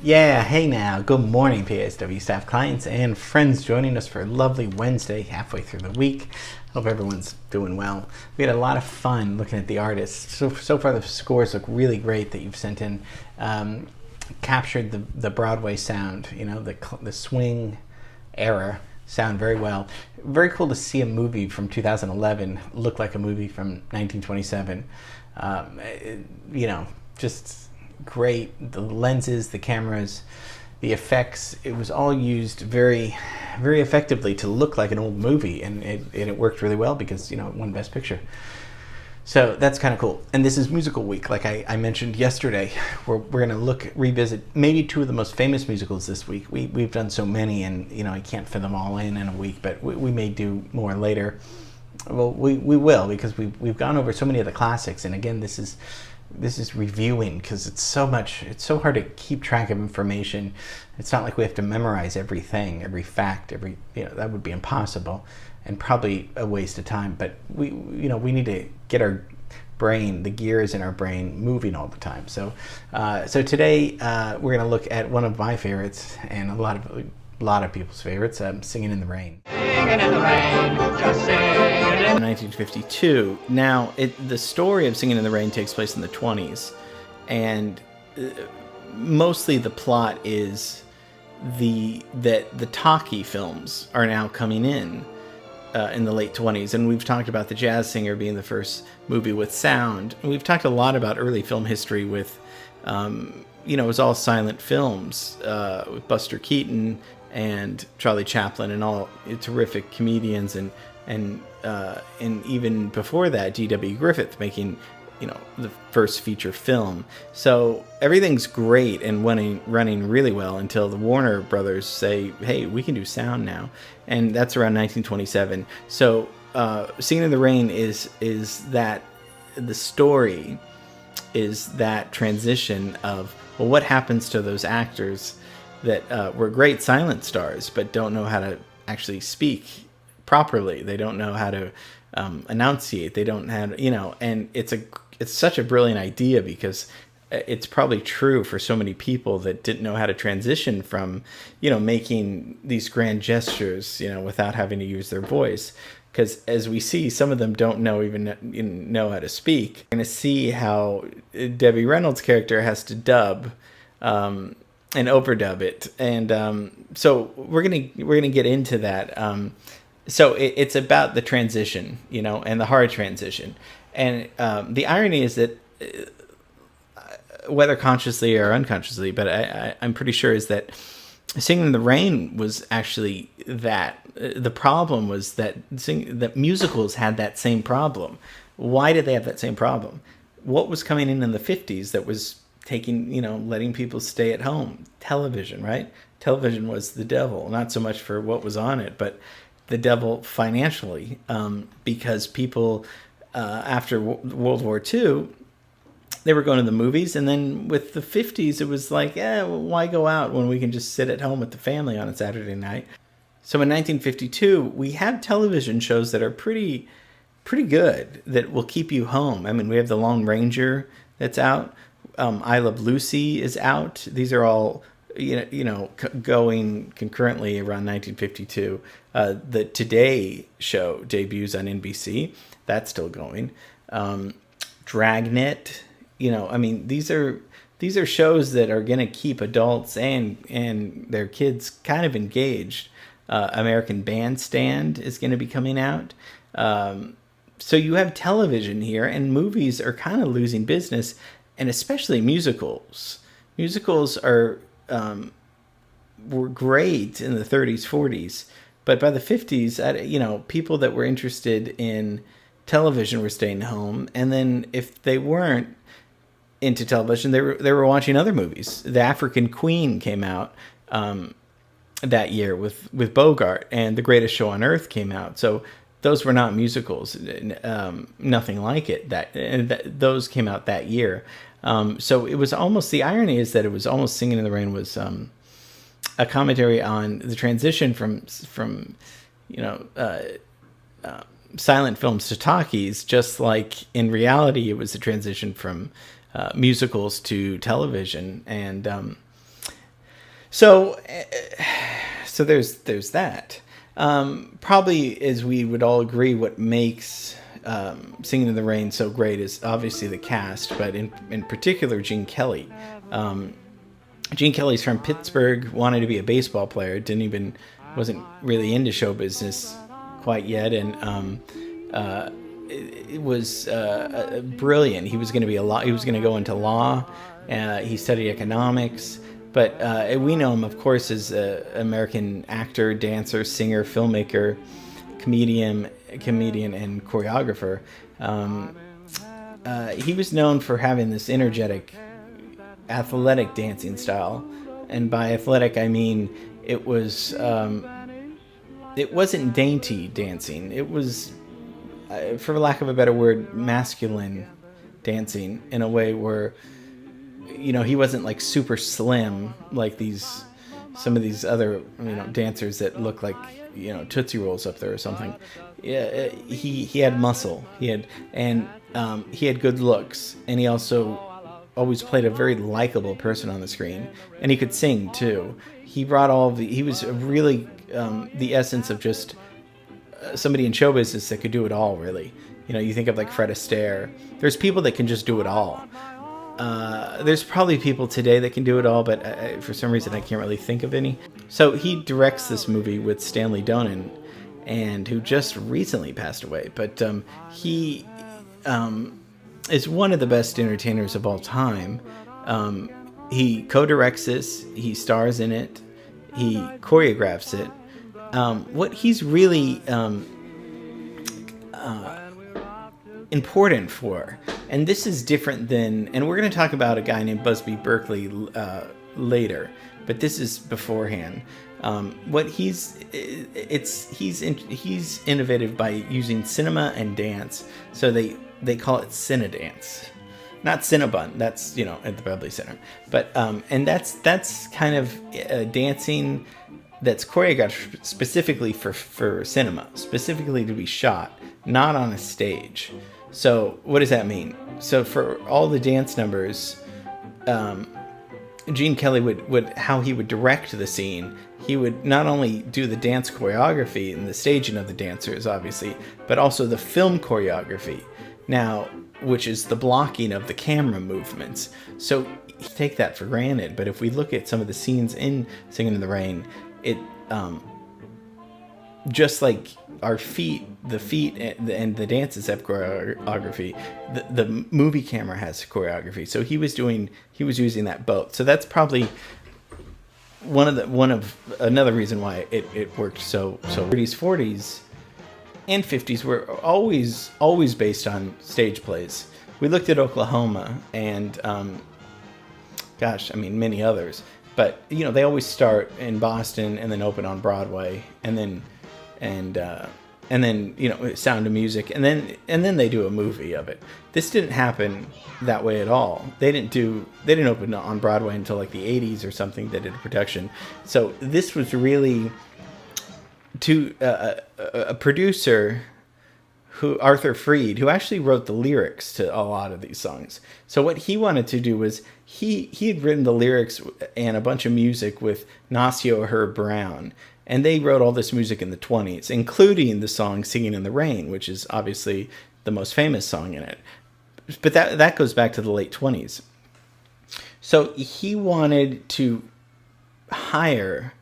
Yeah, hey now. Good morning, PSW staff, clients, and friends joining us for a lovely Wednesday, halfway through the week. Hope everyone's doing well. We had a lot of fun looking at the artists. So far, the scores look really great that you've sent in. Captured the Broadway sound, the swing era sound very well. Very cool to see a movie from 2011 look like a movie from 1927. Just great. The lenses, the cameras, the effects, it was all used very, very effectively to look like an old movie, and it worked really well because, it won Best Picture. So that's kind of cool. And this is musical week, like I mentioned yesterday. We're going to revisit maybe two of the most famous musicals this week. We've done so many, and I can't fit them all in a week, but we may do more later. Well, we will, because we've gone over so many of the classics, and again, this is reviewing because it's so hard to keep track of information. It's not like we have to memorize everything, every fact, that would be impossible and probably a waste of time. But we need to get our brain, the gears in our brain, moving all the time. So today we're going to look at one of my favorites and a lot of people's favorites, Singin' in the Rain. Singin' in the rain, just singin'. 1952. Now, the story of Singin' in the Rain takes place in the 20s, and mostly the plot is that the talkie films are now coming in the late 20s, and we've talked about The Jazz Singer being the first movie with sound. And we've talked a lot about early film history with, it was all silent films with Buster Keaton and Charlie Chaplin and all terrific comedians, and even before that, G.W. Griffith making, the first feature film. So everything's great and running really well until the Warner Brothers say, hey, we can do sound now. And that's around 1927. So Singin' in the Rain is that the story is that transition of, well, what happens to those actors that were great silent stars but don't know how to actually speak properly. They don't know how to enunciate. They don't have, and it's such a brilliant idea because it's probably true for so many people that didn't know how to transition from, making these grand gestures, without having to use their voice. Because as we see, some of them don't know how to speak. We're going to see how Debbie Reynolds' character has to dub and overdub it, and so we're gonna get into that. So it's about the transition, and the hard transition. And the irony is that, whether consciously or unconsciously, but I'm pretty sure, is that Singin' in the Rain was actually that. The problem was that musicals had that same problem. Why did they have that same problem? What was coming in the 50s that was taking, letting people stay at home? Television, right? Television was the devil, not so much for what was on it, but the devil financially, because people, after World War II, they were going to the movies, and then with the 50s, it was like, why go out when we can just sit at home with the family on a Saturday night? So in 1952, we have television shows that are pretty good, that will keep you home. I mean, we have The Lone Ranger that's out. I Love Lucy is out. These are all, going concurrently around 1952. The Today show debuts on NBC. That's still going. Dragnet. These are shows that are going to keep adults and their kids kind of engaged. American Bandstand is going to be coming out. So you have television here, and movies are kind of losing business, and especially musicals. Musicals were great in the 30s, 40s, but by the 50s, people that were interested in television were staying home, and then if they weren't into television, they were watching other movies. The African Queen came out that year with Bogart, and The Greatest Show on Earth came out. So those were not musicals, nothing like it. Those came out that year. So it was almost, the irony is that it was almost Singin' in the Rain was a commentary on the transition from silent films to talkies, just like in reality it was a transition from musicals to television. And So, so there's that. Probably, as we would all agree, what makes Singing in the Rain so great is obviously the cast, but in particular Gene Kelly. Gene Kelly's from Pittsburgh, wanted to be a baseball player, wasn't really into show business quite yet, and it was brilliant. He was going to be he was going to go into law. He studied economics, but we know him, of course, as an American actor, dancer, singer, filmmaker, comedian, and choreographer. He was known for having this energetic, athletic dancing style, and by athletic I mean it wasn't dainty dancing. It was, for lack of a better word, masculine dancing, in a way where, he wasn't like super slim like some of these other dancers that look like Tootsie Rolls up there or something. Yeah, he had muscle. He had good looks, and he also always played a very likable person on the screen, and he could sing too. He brought he was really the essence of just somebody in show business that could do it all, really. You think of like Fred Astaire. There's people that can just do it all. There's probably people today that can do it all, but for some reason I can't really think of any. So he directs this movie with Stanley Donen, and who just recently passed away. But he is one of the best entertainers of all time. He co-directs this. He stars in it. He choreographs it. What he's really important for, and this is different than, and we're going to talk about a guy named Busby Berkeley later, but this is beforehand. What he's innovative by using cinema and dance. So they call it Cinedance, not Cinnabon. That's at the Beverly Center, but and that's kind of dancing that's choreographed specifically for cinema, specifically to be shot, not on a stage. So what does that mean? So for all the dance numbers, Gene Kelly would how he would direct the scene. He would not only do the dance choreography and the staging of the dancers, obviously, but also the film choreography. Now, which is the blocking of the camera movements. So take that for granted, but if we look at some of the scenes in Singin' in the Rain, it just like our feet, the feet and the dances have choreography. The movie camera has choreography. So he was using that both. So that's probably another reason why it worked so. 30s, 40s, and 50s were always based on stage plays. We looked at Oklahoma and many others. But they always start in Boston and then open on Broadway, and then Sound of Music, and then they do a movie of it. This didn't happen that way at all. They didn't open on Broadway until like the 80s or something. They did a production. So this was really to a producer, Arthur Freed, who actually wrote the lyrics to a lot of these songs. So what he wanted to do was he had written the lyrics and a bunch of music with Nasio Herb Brown, and they wrote all this music in the 20s, including the song Singin' in the Rain, which is obviously the most famous song in it. But that goes back to the late 20s. So he wanted to hire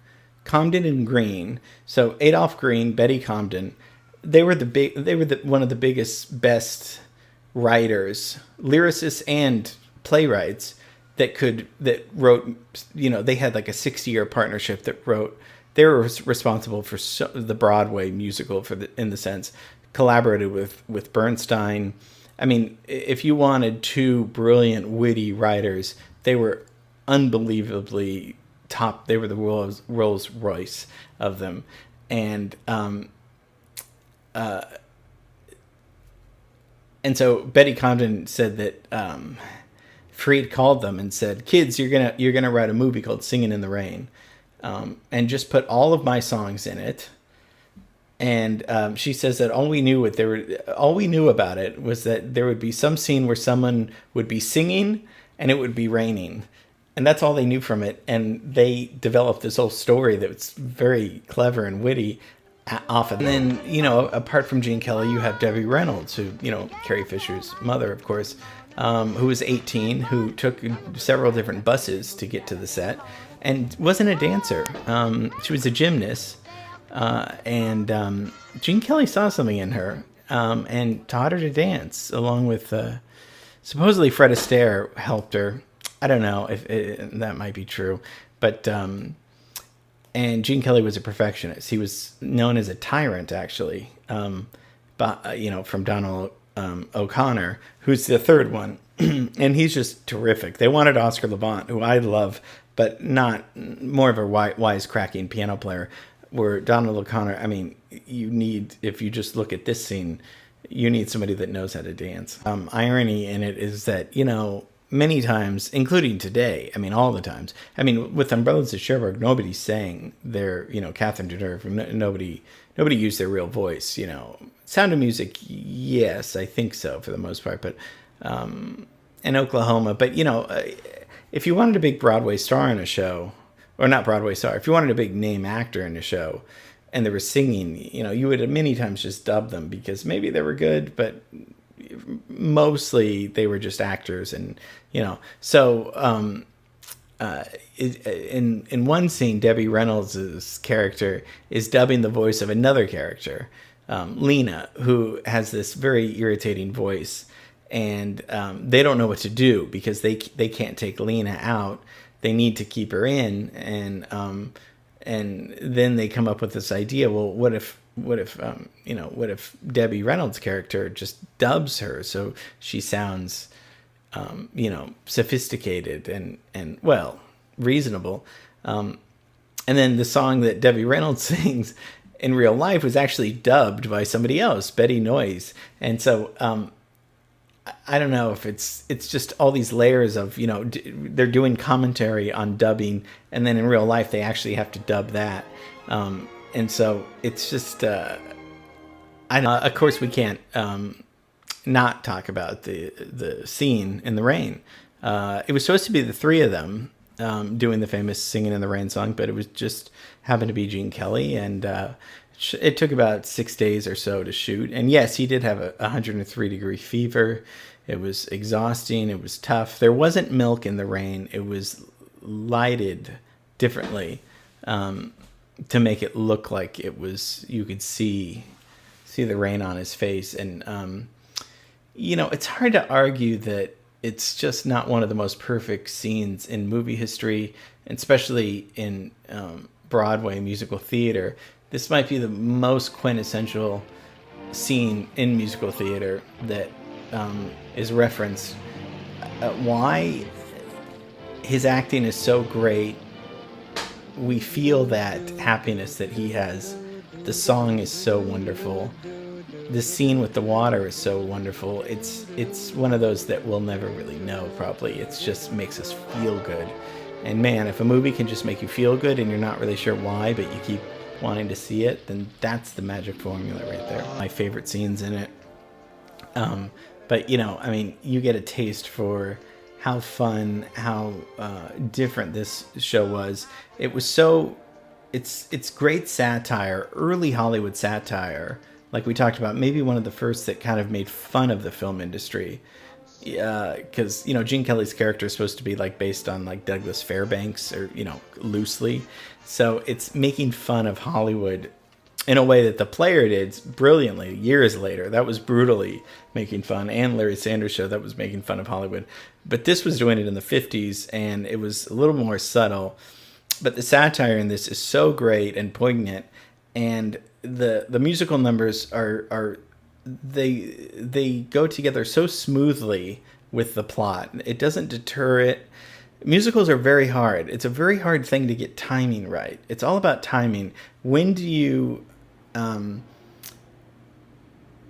Comden and Green. So Adolph Green, Betty Comden, they were one of the biggest, best writers, lyricists, and playwrights that wrote. They had like a 60-year partnership that wrote. They were responsible for the Broadway musical in the sense, collaborated with Bernstein. I mean, if you wanted two brilliant, witty writers, they were unbelievably top. They were the Rolls Royce of them, and so Betty Comden said that Freed called them and said, "Kids, you're gonna write a movie called Singin' in the Rain, and just put all of my songs in it." And she says that all we knew about it was that there would be some scene where someone would be singing and it would be raining. and that's all they knew from it. And they developed this whole story that's very clever and witty off of it. And then, apart from Gene Kelly, you have Debbie Reynolds, who, Carrie Fisher's mother, of course, who was 18, who took several different buses to get to the set and wasn't a dancer. She was a gymnast. And Gene Kelly saw something in her and taught her to dance, along with supposedly Fred Astaire helped her. I don't know if that might be true, but and Gene Kelly was a perfectionist. He was known as a tyrant, actually, from Donald O'Connor, who's the third one, and he's just terrific. They wanted Oscar Levant, who I love, but not more of a wisecracking piano player. Where Donald O'Connor, I mean, if you just look at this scene, you need somebody that knows how to dance. Irony in it is that, many times, including today, I mean, all the times, I mean, with Umbrellas of Cherbourg, nobody's saying their, Catherine Deneuve, nobody used their real voice, Sound of Music, yes, I think so for the most part, but, in Oklahoma, but, if you wanted a big Broadway star in a show, or not Broadway star, if you wanted a big name actor in a show and they were singing, you would many times just dub them because maybe they were good, but mostly they were just actors. And, so in one scene, Debbie Reynolds' character is dubbing the voice of another character, Lena, who has this very irritating voice. And they don't know what to do because they can't take Lena out. They need to keep her in, and then they come up with this idea. Well, what if Debbie Reynolds' character just dubs her so she sounds, sophisticated and well, reasonable. And then the song that Debbie Reynolds sings in real life was actually dubbed by somebody else, Betty Noyes, and so. I don't know if it's just all these layers of, they're doing commentary on dubbing, and then in real life they actually have to dub that. And so it's just, of course we can't not talk about the scene in the rain. It was supposed to be the three of them doing the famous Singin' in the Rain song, but it was just happened to be Gene Kelly, and it took about 6 days or so to shoot. And yes, he did have a 103-degree fever. It was exhausting. It was tough. There wasn't milk in the rain. It was lighted differently to make it look like it was, you could see the rain on his face. And, it's hard to argue that it's just not one of the most perfect scenes in movie history, especially in Broadway musical theater. This might be the most quintessential scene in musical theater that is referenced. Why his acting is so great. We feel that happiness that he has. The song is so wonderful. The scene with the water is so wonderful. It's one of those that we'll never really know, probably. It just makes us feel good. And man, if a movie can just make you feel good and you're not really sure why, but you keep wanting to see it, then that's the magic formula right there. My favorite scenes in it. But you get a taste for how fun, how different this show was. It was it's great satire, early Hollywood satire, like we talked about, maybe one of the first that kind of made fun of the film industry. Because Gene Kelly's character is supposed to be based on Douglas Fairbanks, or loosely, so it's making fun of Hollywood in a way that The Player did brilliantly years later. That was brutally making fun, and Larry Sanders Show, that was making fun of Hollywood, but this was doing it in the 50s, and it was a little more subtle. But the satire in this is so great and poignant, and the musical numbers are they go together so smoothly with the plot. It doesn't deter it. Musicals are very hard. It's a very hard thing to get timing right. It's all about timing. When do you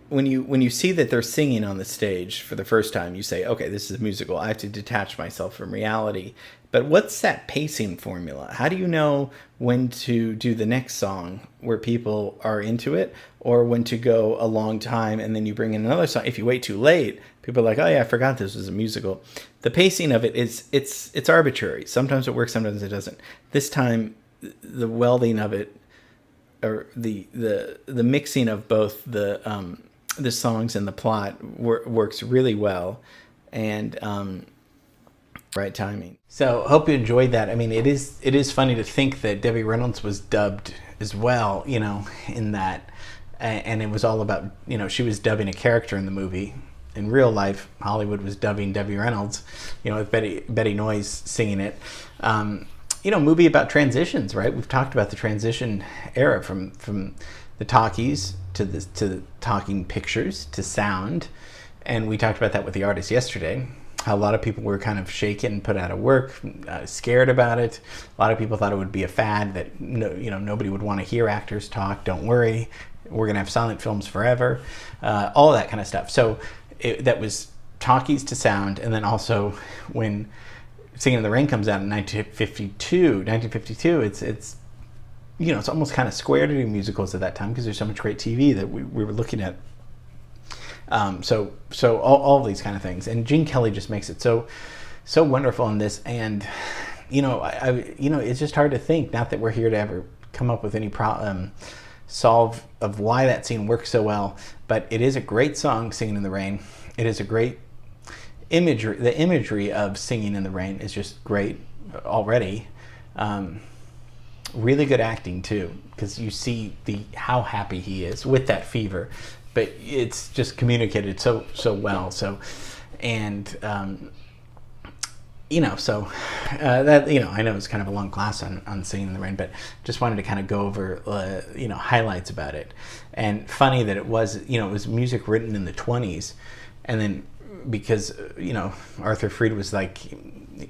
when you see that they're singing on the stage for the first time, you say, okay, this is a musical. I have to detach myself from reality. But what's that pacing formula? How do you know when to do the next song where people are into it, or when to go a long time and then you bring in another song? If you wait too late, people are like, oh yeah, I forgot this was a musical. The pacing of it is it's arbitrary. Sometimes it works, sometimes it doesn't. This time, the welding of it, or the mixing of both the songs and the plot works really well, and right timing. So hope you enjoyed that. I mean, it is funny to think that Debbie Reynolds was dubbed as well, you know, in that, and it was all about, you know, she was dubbing a character in the movie. In real life, Hollywood was dubbing Debbie Reynolds, you know, with Betty Noyes singing it. You know, movie about transitions, right? We've talked about the transition era from the talkies to the talking pictures to sound, and we talked about that with The Artist yesterday. How a lot of people were kind of shaken, put out of work, scared about it. A lot of people thought it would be a fad, that nobody would want to hear actors talk. Don't worry, we're gonna have silent films forever. All of that kind of stuff. So that was talkies to sound, and then also when Singin' in the Rain comes out in 1952, it's you know, it's almost kind of square to do musicals at that time because there's so much great TV that we were looking at. So all of these kind of things, and Gene Kelly just makes it so wonderful in this. And you know, it's just hard to think, not that we're here to ever come up with any solve of why that scene works so well, but it is a great song, Singin' in the Rain. It is a great imagery. The imagery of Singing in the Rain is just great already. Really good acting too, because you see how happy he is with that fever, but it's just communicated so well. So, and you know, so that, you know, I know it's kind of a long class on Singing in the Rain, but just wanted to kind of go over you know, highlights about it. And funny that it was, you know, it was music written in the 1920s, and then because, you know, Arthur Freed was like,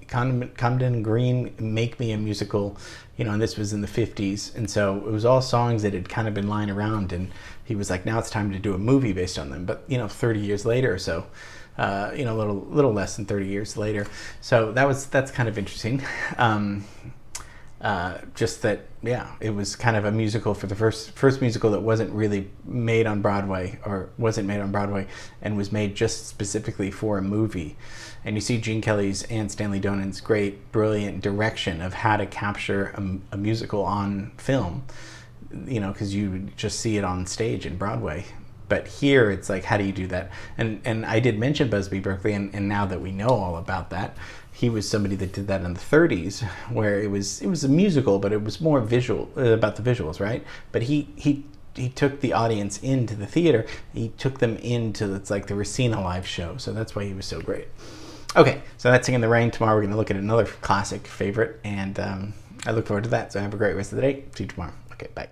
Comden Green, make me a musical, you know, and this was in the 1950s, and so it was all songs that had kind of been lying around, and he was like, now it's time to do a movie based on them. But you know, 30 years later or so, you know, a little less than 30 years later, so that's kind of interesting. Just that, yeah, it was kind of a musical for the first musical that wasn't really made on Broadway, or wasn't made on Broadway, and was made just specifically for a movie. And you see Gene Kelly's and Stanley Donen's great, brilliant direction of how to capture a musical on film, you know, because you just see it on stage in Broadway. But here it's like, how do you do that? And I did mention Busby Berkeley, and now that we know all about that, he was somebody that did that in the 1930s, where it was a musical, but it was more visual, about the visuals, right? But he took the audience into the theater. He took them into, it's like the Racine live show. So that's why he was so great. Okay, so that's Singin' in the Rain. Tomorrow we're going to look at another classic favorite, and I look forward to that. So have a great rest of the day. See you tomorrow. Okay, bye.